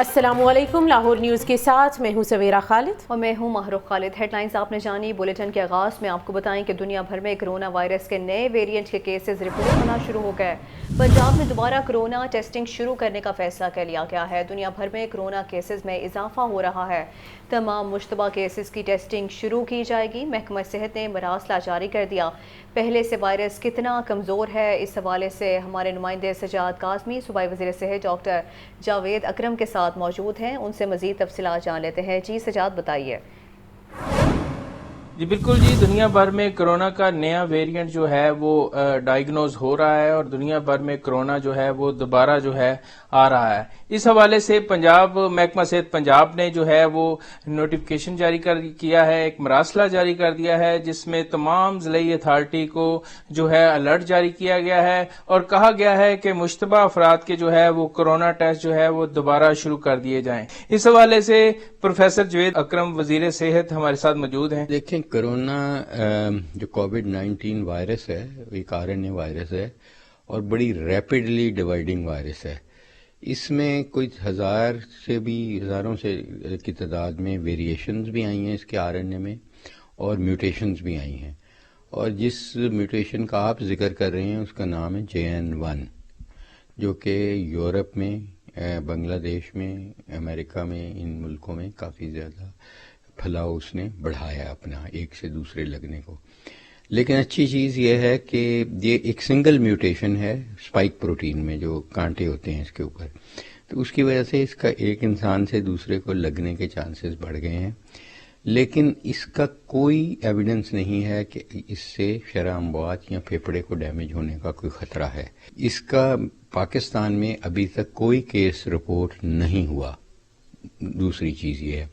السلام علیکم، لاہور نیوز کے ساتھ میں ہوں سویرا خالد اور میں ہوں محروق خالد۔ ہیڈ لائنز آپ نے جانی۔ بلیٹن کے آغاز میں آپ کو بتائیں کہ دنیا بھر میں کرونا وائرس کے نئے ویرینٹ کے کیسز رپورٹ ہونا شروع ہو گئے۔ پنجاب میں دوبارہ کرونا ٹیسٹنگ شروع کرنے کا فیصلہ کر لیا گیا ہے۔ دنیا بھر میں کرونا کیسز میں اضافہ ہو رہا ہے۔ تمام مشتبہ کیسز کی ٹیسٹنگ شروع کی جائے گی۔ محکمہ صحت نے مراسلہ جاری کر دیا۔ پہلے سے وائرس کتنا کمزور ہے، اس حوالے سے ہمارے نمائندے سجاد قاسمی صوبائی وزیر صحت ڈاکٹر جاوید اکرم کے ساتھ موجود ہیں، ان سے مزید تفصیلات جان لیتے ہیں۔ جی سجاد بتائیے۔ جی بالکل جی، دنیا بھر میں کرونا کا نیا ویرینٹ جو ہے وہ ڈائیگنوز ہو رہا ہے اور دنیا بھر میں کرونا جو ہے وہ دوبارہ جو ہے آ رہا ہے۔ اس حوالے سے پنجاب محکمہ صحت پنجاب نے جو ہے وہ نوٹیفیکیشن جاری کیا ہے، ایک مراسلہ جاری کر دیا ہے جس میں تمام ضلعی اتھارٹی کو جو ہے الرٹ جاری کیا گیا ہے اور کہا گیا ہے کہ مشتبہ افراد کے جو ہے وہ کرونا ٹیسٹ جو ہے وہ دوبارہ شروع کر دیے جائیں۔ اس حوالے سے پروفیسر جاوید اکرم وزیر صحت ہمارے ساتھ موجود ہیں۔ دیکھیں، کرونا جو کووڈ-19 وائرس ہے، ایک RNA وائرس ہے اور بڑی ریپڈلی ڈیوائڈنگ وائرس ہے۔ اس میں کوئی ہزاروں سے کی تعداد میں ویریشنز بھی آئی ہیں اس کے RNA میں اور میوٹیشنز بھی آئی ہیں، اور جس میوٹیشن کا آپ ذکر کر رہے ہیں اس کا نام ہے JN1، جو کہ یورپ میں، بنگلہ دیش میں، امریکہ میں، ان ملکوں میں کافی زیادہ پھیلاؤ اس نے بڑھایا اپنا، ایک سے دوسرے لگنے کو۔ لیکن اچھی چیز یہ ہے کہ یہ ایک سنگل میوٹیشن ہے اسپائک پروٹین میں، جو کانٹے ہوتے ہیں اس کے اوپر، تو اس کی وجہ سے اس کا ایک انسان سے دوسرے کو لگنے کے چانسز بڑھ گئے ہیں، لیکن اس کا کوئی ایویڈنس نہیں ہے کہ اس سے شرح اموات یا پھیپھڑے کو ڈیمیج ہونے کا کوئی خطرہ ہے۔ اس کا پاکستان میں ابھی تک کوئی کیس رپورٹ نہیں ہوا۔ دوسری چیز یہ ہے۔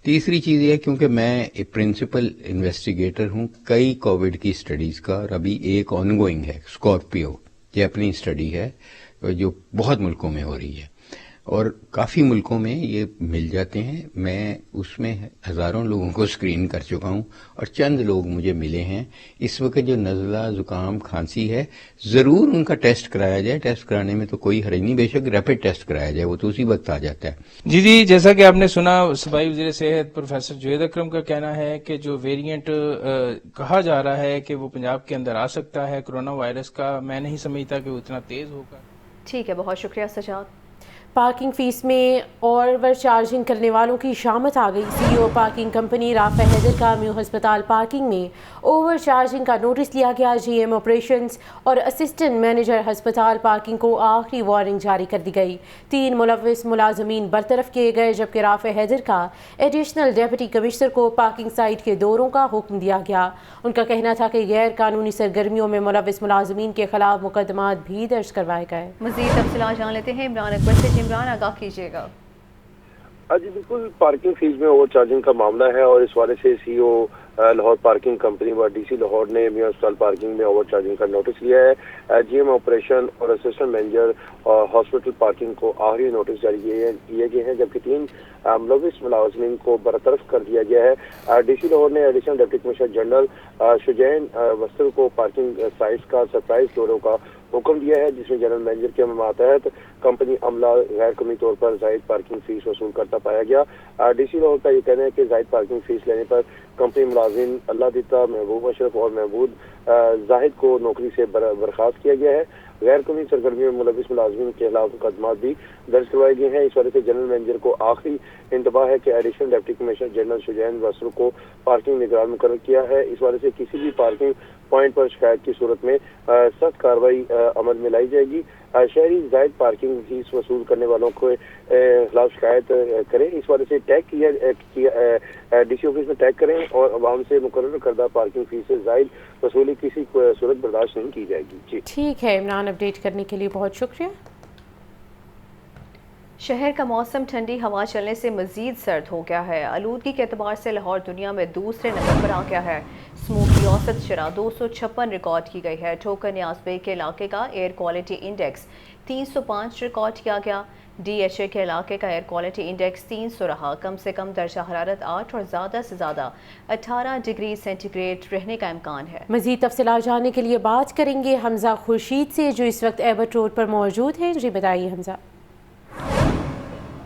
تیسری چیز یہ ہے، کیونکہ میں ایک پرنسپل انویسٹیگیٹر ہوں کئی کووڈ کی اسٹڈیز کا، اور ابھی ایک آن گوئنگ ہے اسکارپیو، یہ اپنی اسٹڈی ہے جو بہت ملکوں میں ہو رہی ہے اور کافی ملکوں میں یہ مل جاتے ہیں۔ میں اس میں ہزاروں لوگوں کو اسکرین کر چکا ہوں اور چند لوگ مجھے ملے ہیں۔ اس وقت جو نزلہ، زکام، کھانسی ہے، ضرور ان کا ٹیسٹ کرایا جائے۔ ٹیسٹ کرانے میں تو کوئی حرج نہیں، بے شک ریپڈ ٹیسٹ کرایا جائے، وہ تو اسی وقت آ جاتا ہے۔ جی، جیسا کہ آپ نے سنا، صوبائی وزیر صحت پروفیسر جاوید اکرم کا کہنا ہے کہ جو ویرینٹ کہا جا رہا ہے کہ وہ پنجاب کے اندر آ سکتا ہے کرونا وائرس کا، میں نہیں سمجھتا کہ وہ اتنا تیز ہوگا۔ ٹھیک ہے، بہت شکریہ سجاد۔ پارکنگ فیس میں اوور چارجنگ کرنے والوں کی شامت آ گئی۔ CEO پارکنگ کمپنی رافع حیدر کا میو ہسپتال پارکنگ میں اوور چارجنگ کا نوٹس لیا گیا۔ GM آپریشنز اور اسسٹنٹ مینیجر ہسپتال پارکنگ کو آخری وارننگ جاری کر دی گئی۔ 3 ملوث ملازمین برطرف کیے گئے، جبکہ رافع حیدر کا ایڈیشنل ڈپٹی کمشنر کو پارکنگ سائٹ کے دوروں کا حکم دیا گیا۔ ان کا کہنا تھا کہ غیر قانونی سرگرمیوں میں ملوث ملازمین کے خلاف مقدمات بھی درج کروائے گئے۔ مزید تفصیلات جان لیتے ہیں عمران اکبر سے۔ عمران، آگاہ کیجیے گا۔ جی بالکل، پارکنگ فیس میں اوور چارجنگ کا معاملہ ہے اور اس والے سے CEO لاہور پارکنگ کمپنی و DC لاہور نے میو ہسپتال پارکنگ میں اوور چارجنگ کا نوٹس لیا ہے۔ GM آپریشن اور اسسٹنٹ مینیجر ہاسپٹل پارکنگ کو آخری نوٹس جاری کیے گئے ہیں، جبکہ 3 ملوث ملازمین کو برطرف کر دیا گیا ہے۔ DC لاہور نے ایڈیشنل ڈپٹی کمشنر جنرل شجین وسطر کو پارکنگ سائٹس کا سرپرائز دوروں کا حکم دیا ہے، جس میں جنرل مینیجر کے ماتحت کمپنی عملہ غیر قانونی طور پر زائد پارکنگ فیس وصول کرتا پایا گیا۔ DC لاہور کا یہ کہنا ہے کہ زائد پارکنگ فیس لینے پر کمپنی ملازمین اللہ دیتا، محبوب اشرف اور محمود زاہد کو نوکری سے برخاست کیا گیا ہے۔ غیر قانونی سرگرمیوں میں ملوث ملازمین کے خلاف مقدمات بھی درج کروائے گئے ہیں۔ اس وجہ سے جنرل مینیجر کو آخری انتباہ ہے کہ ایڈیشنل ڈپٹی کمشنر جنرل شجین وسطر کو پارکنگ نگران مقرر کیا ہے۔ اس وجہ سے کسی بھی پارکنگ پوائنٹ پر شکایت کی صورت میں سخت کارروائی عمل میں لائی جائے گی۔ شہری زائد پارکنگ فیس وصول کرنے والوں کے خلاف شکایت کریں، اس وجہ سے ٹیگ کیا DC آفس میں ٹیگ کریں اور عوام سے مقرر کردہ پارکنگ فیس سے زائد وصولی کسی صورت برداشت نہیں کی جائے گی۔ جی ٹھیک ہے عمران، اپڈیٹ کرنے کے لیے بہت شکریہ۔ شہر کا موسم ٹھنڈی ہوا چلنے سے مزید سرد ہو گیا ہے۔ آلودگی کے اعتبار سے لاہور دنیا میں دوسرے نمبر پر آ گیا ہے۔ اسموگ کی اوسط شرح 256 ریکارڈ کی گئی ہے۔ ٹھوکر نیاز بے کے علاقے کا ایئر کوالٹی انڈیکس 305 ریکارڈ کیا گیا۔ DHA کے علاقے کا ایئر کوالٹی انڈیکس 300 رہا۔ کم سے کم درجہ حرارت 8 اور زیادہ سے زیادہ 18 ڈگری سینٹی گریڈ رہنے کا امکان ہے۔ مزید تفصیلات جاننے کے لیے بات کریں گے حمزہ خورشید سے، جو اس وقت ایبٹ روڈ پر موجود ہیں۔ جی بتائیے حمزہ۔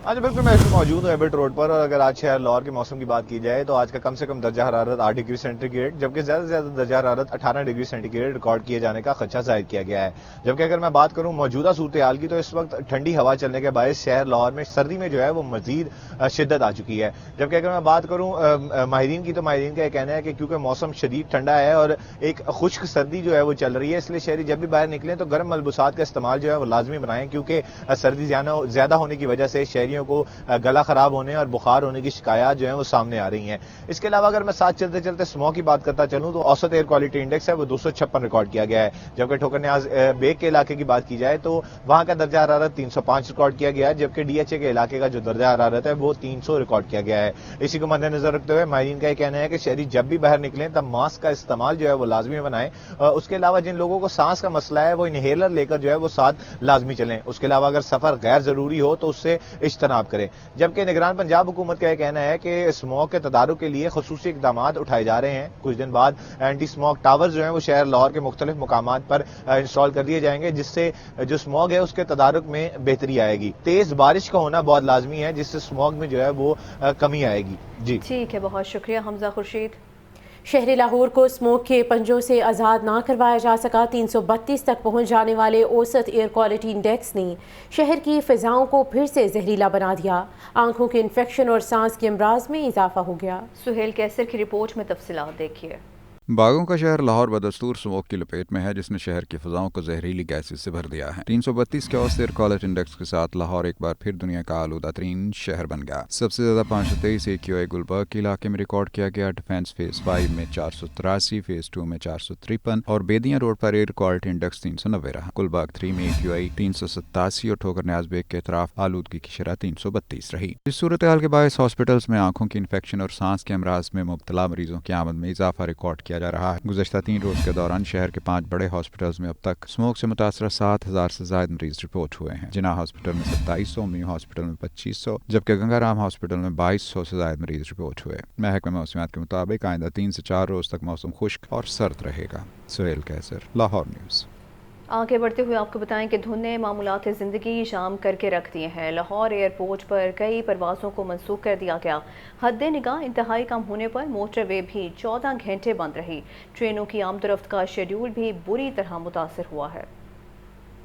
آج بالکل میں موجود ہوں ایبٹ روڈ پر، اور اگر آج شہر لاہور کے موسم کی بات کی جائے تو آج کا کم سے کم درجہ حرارت 8 ڈگری سینٹی گریڈ جبکہ زیادہ سے زیادہ درجہ حرارت 18 ڈگری سینٹی گریڈ ریکارڈ کیے جانے کا خدشہ ظاہر کیا گیا ہے. جبکہ اگر میں بات کروں موجودہ صورتحال کی تو اس وقت ٹھنڈی ہوا چلنے کے باعث شہر لاہور میں سردی میں جو ہے وہ مزید شدت آ چکی ہے. جبکہ اگر میں بات کروں ماہرین کی تو ماہرین کا یہ کہنا ہے کہ کیونکہ موسم شدید ٹھنڈا ہے اور ایک خشک سردی جو ہے وہ چل رہی ہے، اس لیے شہری جب بھی باہر نکلیں تو گرم ملبوسات کا استعمال جو ہے وہ لازمی بنائیں، کیونکہ سردی زیادہ ہونے کی وجہ سے شہریوں کو گلا خراب ہونے اور بخار ہونے کی شکایات جو ہیں وہ سامنے آ رہی ہیں. اس کے علاوہ اگر میں ساتھ چلتے چلتے اسموگ کی بات کرتا چلوں تو اوسط ایئر کوالٹی انڈیکس ہے وہ 256 ریکارڈ کیا گیا ہے. جبکہ ٹھوکر نیاز بیگ کے علاقے کی بات کی جائے تو وہاں کا درجہ حرارت 305 ریکارڈ کیا گیا ہے، جبکہ ڈی ایچ اے کے علاقے کا جو درجہ حرارت ہے وہ 300 ریکارڈ کیا گیا ہے. اسی کو مد نظر رکھتے ہوئے ماہرین کا یہ کہنا ہے کہ شہری جب بھی باہر نکلیں تب ماسک کا استعمال جو ہے وہ لازمی بنائیں. اس کے علاوہ جن لوگوں کو سانس کا مسئلہ ہے وہ انہیلر لے کر جو ہے وہ ساتھ لازمی چلیں. اس کے علاوہ اگر سفر غیر ضروری ہو تو اس سے اجتناب کریں. جبکہ نگران پنجاب حکومت کا یہ کہنا ہے کہ اسموگ کے تدارک کے لیے خصوصی اقدامات اٹھائے جا رہے ہیں. کچھ دن بعد اینٹی اسموگ ٹاور جو ہیں وہ شہر لاہور کے مختلف مقامات پر انسٹال کر دیے جائیں گے، جس سے جو اسموگ ہے اس کے تدارک میں بہتری آئے گی. تیز بارش کا ہونا بہت لازمی ہے جس سے اسموگ میں جو ہے وہ کمی آئے گی. جی ٹھیک ہے، بہت شکریہ حمزہ خورشید. شہر لاہور کو اسموگ کے پنجوں سے آزاد نہ کروایا جا سکا. 332 تک پہنچ جانے والے اوسط ایئر کوالٹی انڈیکس نے شہر کی فضاؤں کو پھر سے زہریلا بنا دیا. آنکھوں کے انفیکشن اور سانس کے امراض میں اضافہ ہو گیا. سہیل کیسر کی رپورٹ میں تفصیلات دیکھیے. باغوں کا شہر لاہور بدستور اسموگ کی لپیٹ میں ہے، جس نے شہر کی فضاؤں کو زہریلی گیسز سے بھر دیا ہے. 332 کے اوسط ایئر کوالٹی انڈیکس کے ساتھ لاہور ایک بار پھر دنیا کا آلودہ ترین شہر بن گیا. سب سے زیادہ 523 AQI گلبرگ کے علاقے میں ریکارڈ کیا گیا. ڈیفینس فیز 5 میں 483، فیز 2 میں 453 اور بیدیاں روڈ پر ایئر کوالٹی انڈیکس 390 رہا. گلبرگ 3 میں AQI 387 اور ٹھوکر نیاز بیگ کے اطراف آلودگی کی شرح 332 رہی. اس صورتحال کے باعث ہاسپٹلس میں آنکھوں کی انفیکشن اور سانس کے امراض میں مبتلا مریضوں کی آمد میں اضافہ ریکارڈ کیا جا رہا ہے. گزشتہ 3 روز کے دوران شہر کے 5 بڑے ہاسپٹلز میں اب تک اسموگ سے متاثرہ 7,000 سے زائد مریض رپورٹ ہوئے ہیں. جناح ہاسپٹل میں 2700، میو ہاسپٹل میں 2500 جبکہ گنگا رام ہاسپٹل میں 2200 سے زائد مریض رپورٹ ہوئے. محکمہ موسمیات کے مطابق آئندہ 3 سے 4 روز تک موسم خشک اور سرد رہے گا. سہیل کیسر، لاہور نیوز. آگے بڑھتے ہوئے آپ کو بتائیں کہ دھند نے معمولات زندگی شام کر کے رکھ دیے ہیں. لاہور ایئرپورٹ پر کئی پروازوں کو منسوخ کر دیا گیا. حد نگاہ انتہائی کم ہونے پر موٹر وے بھی 14 گھنٹے بند رہی. ٹرینوں کی آمد و رفت کا شیڈول بھی بری طرح متاثر ہوا ہے.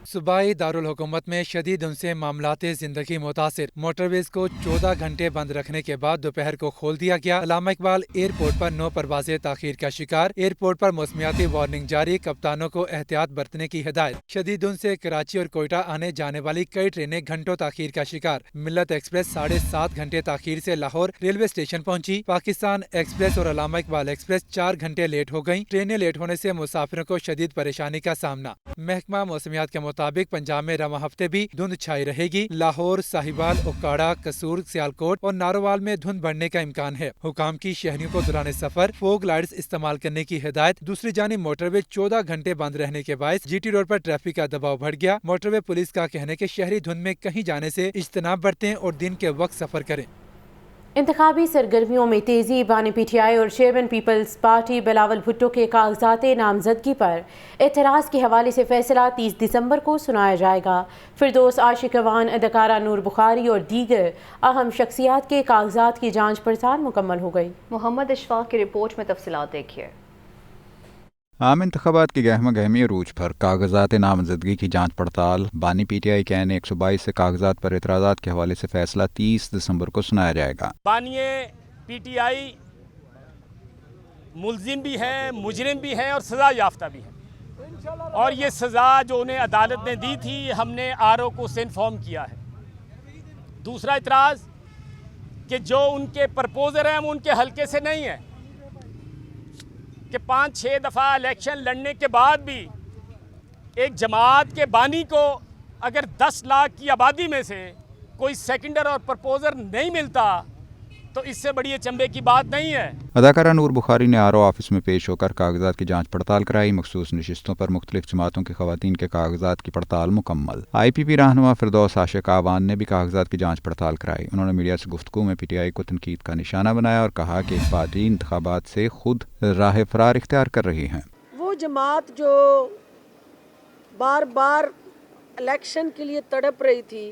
صوبائی دارالحکومت میں شدید دھند سے معاملات زندگی متاثر. موٹر ویز کو 14 گھنٹے بند رکھنے کے بعد دوپہر کو کھول دیا گیا. علامہ اقبال ایئرپورٹ پر 9 پروازیں تاخیر کا شکار. ایئرپورٹ پر موسمیاتی وارننگ جاری. کپتانوں کو احتیاط برتنے کی ہدایت. شدید دھند سے کراچی اور کوئٹہ آنے جانے والی کئی ٹرینیں گھنٹوں تاخیر کا شکار. ملت ایکسپریس 7.5 گھنٹے تاخیر سے لاہور ریلوے اسٹیشن پہنچی. پاکستان ایکسپریس اور علامہ اقبال ایکسپریس 4 گھنٹے لیٹ ہو گئیں. ٹرینیں لیٹ ہونے سے مسافروں کو شدید پریشانی کا سامنا. محکمہ موسمیات کے مطابق پنجاب میں رواں ہفتے بھی دھند چھائی رہے گی. لاہور، ساہیوال، اوکاڑہ، قصور، سیالکوٹ اور نارووال میں دھند بڑھنے کا امکان ہے. حکام کی شہریوں کو دوران سفر فوگ لائٹس استعمال کرنے کی ہدایت. دوسری جانب موٹر وے 14 گھنٹے بند رہنے کے باعث جی ٹی روڈ پر ٹریفک کا دباؤ بڑھ گیا. موٹر وے پولیس کا کہنا ہے کہ شہری دھند میں کہیں جانے سے اجتناب برتیں اور دن کے وقت سفر کریں. انتخابی سرگرمیوں میں تیزی. بانی پی ٹی آئی اور چیئرمین پیپلز پارٹی بلاول بھٹو کے کاغذات نامزدگی پر اعتراض کے حوالے سے فیصلہ 30 دسمبر کو سنایا جائے گا. فردوس عاشق اوان، اداکارہ نور بخاری اور دیگر اہم شخصیات کے کاغذات کی جانچ پڑتال مکمل ہو گئی. محمد اشفاق کی رپورٹ میں تفصیلات دیکھیے. عام انتخابات کی گہمہ گہمی عروج پر کاغذات نامزدگی کی جانچ پڑتال. بانی پی ٹی آئی کے این 122 سے کاغذات پر اعتراضات کے حوالے سے فیصلہ 30 دسمبر کو سنایا جائے گا. بانی پی ٹی آئی ملزم بھی ہے، مجرم بھی ہے اور سزا یافتہ بھی ہے، اور یہ سزا جو انہیں عدالت نے دی تھی ہم نے آر او کو اسے انفارم کیا ہے. دوسرا اعتراض کہ جو ان کے پرپوزر ہیں وہ ان کے حلقے سے نہیں ہے، کہ 5-6 دفعہ الیکشن لڑنے کے بعد بھی ایک جماعت کے بانی کو اگر 10 لاکھ کی آبادی میں سے کوئی سیکنڈر اور پرپوزر نہیں ملتا تو اس سے بڑی چنبے کی بات نہیں ہے. اداکارہ نور بخاری نے آر او آفس میں پیش ہو کر کاغذات کی جانچ پڑتال کرائی. مخصوص نشستوں پر مختلف جماعتوں کے خواتین کے کاغذات کی پڑتال مکمل. آئی پی پی رہنما فردوس عاشق اوان نے بھی کاغذات کی جانچ پڑتال کرائی. انہوں نے میڈیا سے گفتگو میں پی ٹی آئی کو تنقید کا نشانہ بنایا اور کہا کہ پارٹی انتخابات سے خود راہ فرار اختیار کر رہی ہیں. وہ جماعت جو بار بار الیکشن کے لیے تڑپ رہی تھی،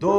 2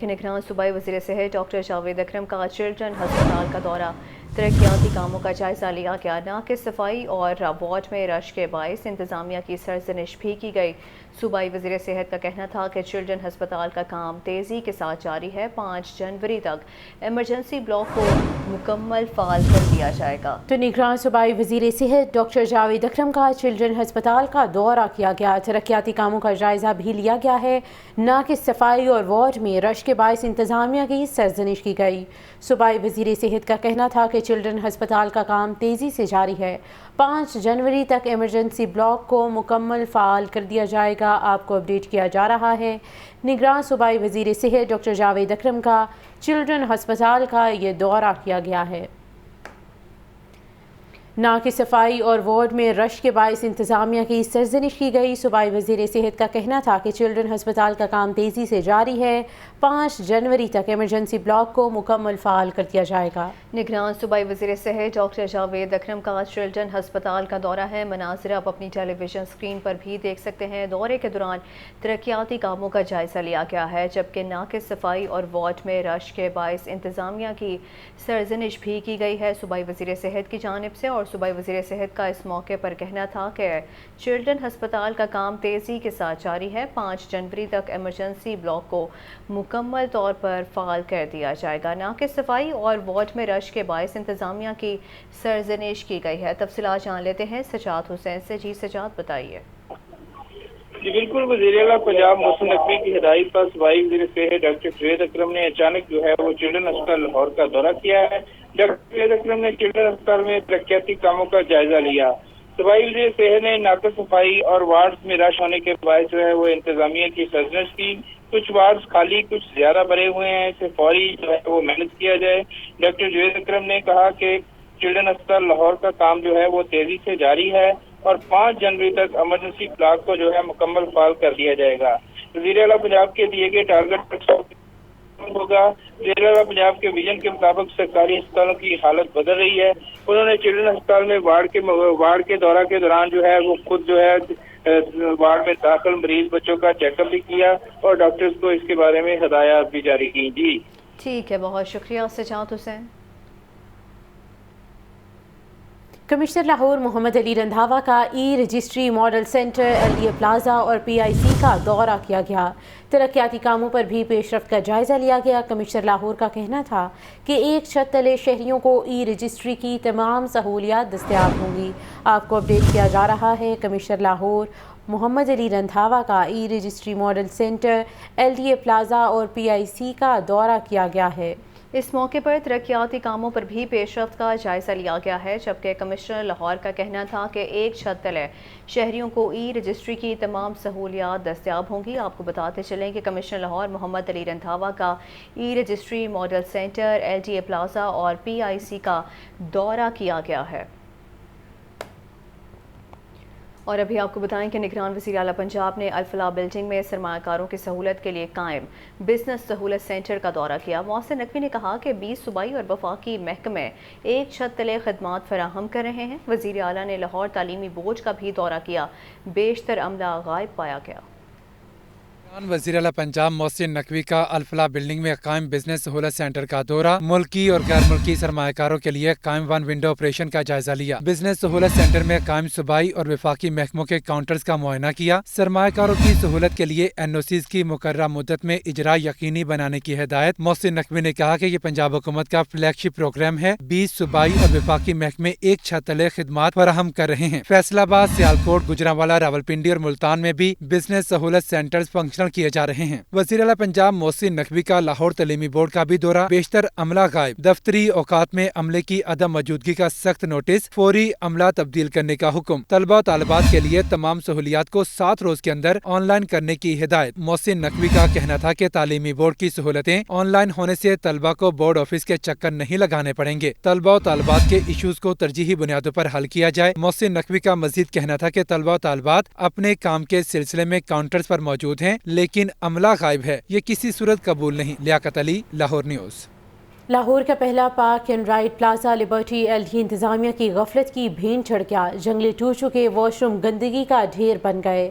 کہ نگران صوبائی وزیر صحت ڈاکٹر جاوید اکرم کا چلڈرن ہسپتال کا دورہ، ترقیاتی کاموں کا جائزہ لیا گیا، ناقص صفائی اور وارڈ میں رش کے باعث انتظامیہ کی سرزنش بھی کی گئی۔ صوبائی وزیر صحت کا کہنا تھا کہ چلڈرن ہسپتال کا کام تیزی کے ساتھ جاری ہے، 5 جنوری تک ایمرجنسی بلاک کو مکمل فعال کر دیا جائے گا۔ تو نگران صوبائی وزیر صحت ڈاکٹر جاوید اکرم کا چلڈرن ہسپتال کا دورہ کیا گیا، ترقیاتی کاموں کا جائزہ بھی لیا گیا ہے، ناقص صفائی اور وارڈ میں رش کے باعث انتظامیہ کی سرزنش کی گئی۔ صوبائی وزیر صحت کا کہنا تھا کہ چلڈرن ہسپتال کا کام تیزی سے جاری ہے، 5 جنوری تک ایمرجنسی بلاک کو مکمل فعال کر دیا جائے گا۔ آپ کو اپڈیٹ کیا جا رہا ہے، نگران صوبائی وزیر صحت ڈاکٹر جاوید اکرم کا چلڈرن ہسپتال کا یہ دورہ کیا گیا ہے۔ ناقص صفائی اور وارڈ میں رش کے باعث انتظامیہ کی سرزنش کی گئی۔ صوبائی وزیر صحت کا کہنا تھا کہ چلڈرن ہسپتال کا کام تیزی سے جاری ہے، 5 جنوری تک ایمرجنسی بلاک کو مکمل فعال کر دیا جائے گا۔ نگران صوبائی وزیر صحت ڈاکٹر جاوید اکرم کا چلڈرن ہسپتال کا دورہ ہے، مناظر آپ اپنی ٹیلی ویژن اسکرین پر بھی دیکھ سکتے ہیں۔ دورے کے دوران ترقیاتی کاموں کا جائزہ لیا گیا ہے، جبکہ ناقص صفائی اور وارڈ میں رش کے باعث انتظامیہ کی سرزنش بھی کی گئی ہے۔ صوبائی وزیر صحت کی جانب سے اور صوبائی وزیر صحت کا اس موقع پر کہنا تھا کہ چلڈرن ہسپتال کا کام تیزی کے ساتھ جاری ہے، 5 جنوری تک ایمرجنسی بلاک کو مکمل طور پر فعال کر دیا جائے گا۔ ناقص صفائی اور وارڈ میں رش کے باعث انتظامیہ کی سرزنش کی گئی ہے۔ تفصیلات جان لیتے ہیں سجاد حسین سے۔ جی سجاد، بتائیے۔ جی بالکل، وزیر اعلیٰ پنجاب محسن نقوی کی ہدایت پر صوبائی وزیر صحت ڈاکٹر جاوید اکرم نے اچانک جو ہے وہ چلڈرن ہسپتال لاہور کا دورہ کیا ہے۔ ڈاکٹر جاوید اکرم نے چلڈرن ہسپتال میں ترقیاتی کاموں کا جائزہ لیا۔ صوبائی وزیر صحت نے ناقص صفائی اور وارڈ میں رش ہونے کے باعث جو ہے وہ انتظامیہ کی سرزنش کی، کچھ وارڈ خالی کچھ زیادہ بھرے ہوئے ہیں، اسے فوری جو ہے وہ مینج کیا جائے۔ ڈاکٹر جاوید اکرم نے کہا کہ چلڈرن ہسپتال لاہور کا کام جو ہے وہ تیزی سے جاری ہے اور 5 جنوری تک ایمرجنسی بلاک کو جو ہے مکمل فعال کر دیا جائے گا۔ وزیر اعلیٰ پنجاب کے دیے گئے ٹارگٹ پر ہوگا۔ وزیر اعلیٰ پنجاب کے ویژن کے مطابق سرکاری ہسپتالوں کی حالت بدل رہی ہے۔ انہوں نے چلڈرن ہسپتال میں وارڈ کے دورہ کے دوران جو ہے وہ خود جو ہے وارڈ میں داخل مریض بچوں کا چیک اپ بھی کیا اور ڈاکٹرز کو اس کے بارے میں ہدایات بھی جاری کی۔ جی ٹھیک ہے، بہت شکریہ سجاد حسین۔ کمشنر لاہور محمد علی رندھاوا کا e registry model centre LDA plaza اور PIC کا دورہ کیا گیا، ترقیاتی کاموں پر بھی پیش رفت کا جائزہ لیا گیا۔ کمشنر لاہور کا کہنا تھا کہ ایک چھت تلے شہریوں کو ای رجسٹری کی تمام سہولیات دستیاب ہوں گی۔ آپ کو اپڈیٹ کیا جا رہا ہے، کمشنر لاہور محمد علی رندھاوا کا e registry model centre LDA plaza اور PIC کا دورہ کیا گیا ہے۔ اس موقع پر ترقیاتی کاموں پر بھی پیش رفت کا جائزہ لیا گیا ہے، جبکہ کمشنر لاہور کا کہنا تھا کہ ایک چھت تلے شہریوں کو ای رجسٹری کی تمام سہولیات دستیاب ہوں گی۔ آپ کو بتاتے چلیں کہ کمشنر لاہور محمد علی رندھاوا کا e registry model centre LDA plaza اور PIC کا دورہ کیا گیا ہے۔ اور ابھی آپ کو بتائیں کہ نگران وزیر اعلیٰ پنجاب نے الفلاح بلڈنگ میں سرمایہ کاروں کی سہولت کے لیے قائم بزنس سہولت سینٹر کا دورہ کیا۔ محسن نقوی نے کہا کہ 20 صوبائی اور وفاقی محکمے ایک چھت تلے خدمات فراہم کر رہے ہیں۔ وزیر اعلیٰ نے لاہور تعلیمی بورڈ کا بھی دورہ کیا، بیشتر عملہ غائب پایا گیا۔ وزیر اعلیٰ پنجاب محسن نقوی کا الفلاح بلڈنگ میں قائم بزنس سہولت سینٹر کا دورہ، ملکی اور غیر ملکی سرمایہ کاروں کے لیے قائم 1 ونڈو آپریشن کا جائزہ لیا۔ بزنس سہولت سینٹر میں قائم صوبائی اور وفاقی محکموں کے کاؤنٹرز کا معائنہ کیا۔ سرمایہ کاروں کی سہولت کے لیے NOCs کی مقررہ مدت میں اجرا یقینی بنانے کی ہدایت۔ محسن نقوی نے کہا کہ یہ پنجاب حکومت کا فلیگ شپ پروگرام ہے، 20 صوبائی اور وفاقی محکمے ایک چھت تلے خدمات فراہم کر رہے ہیں۔ فیصل آباد، سیالکوٹ، گوجرانوالا، راولپنڈی اور ملتان میں بھی بزنس سہولت سینٹرز فنکشنل کیے جا رہے ہیں۔ وزیر اعلیٰ پنجاب محسن نقوی کا لاہور تعلیمی بورڈ کا بھی دورہ، بیشتر عملہ غائب، دفتری اوقات میں عملے کی عدم موجودگی کا سخت نوٹس، فوری عملہ تبدیل کرنے کا حکم، طلبہ و طالبات کے لیے تمام سہولیات کو 7 روز کے اندر آن لائن کرنے کی ہدایت۔ محسن نقوی کا کہنا تھا کہ تعلیمی بورڈ کی سہولتیں آن لائن ہونے سے طلبہ کو بورڈ آفس کے چکر نہیں لگانے پڑیں گے، طلبہ و طالبات کے ایشوز کو ترجیحی بنیادوں پر حل کیا جائے۔ محسن نقوی کا مزید کہنا تھا کہ طلبہ و طالبات اپنے کام کے سلسلے میں کاؤنٹرز پر موجود ہیں، لیکن عملہ غائب ہے، یہ کسی صورت قبول نہیں۔ لیاقت علی، لاہور نیوز۔ لاہور کا پہلا park and ride plaza Liberty LD انتظامیہ کی غفلت کی بھین چڑھ گیا، جنگلے ٹوٹ چکے واش روم گندگی کا ڈھیر بن گئے۔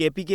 KPK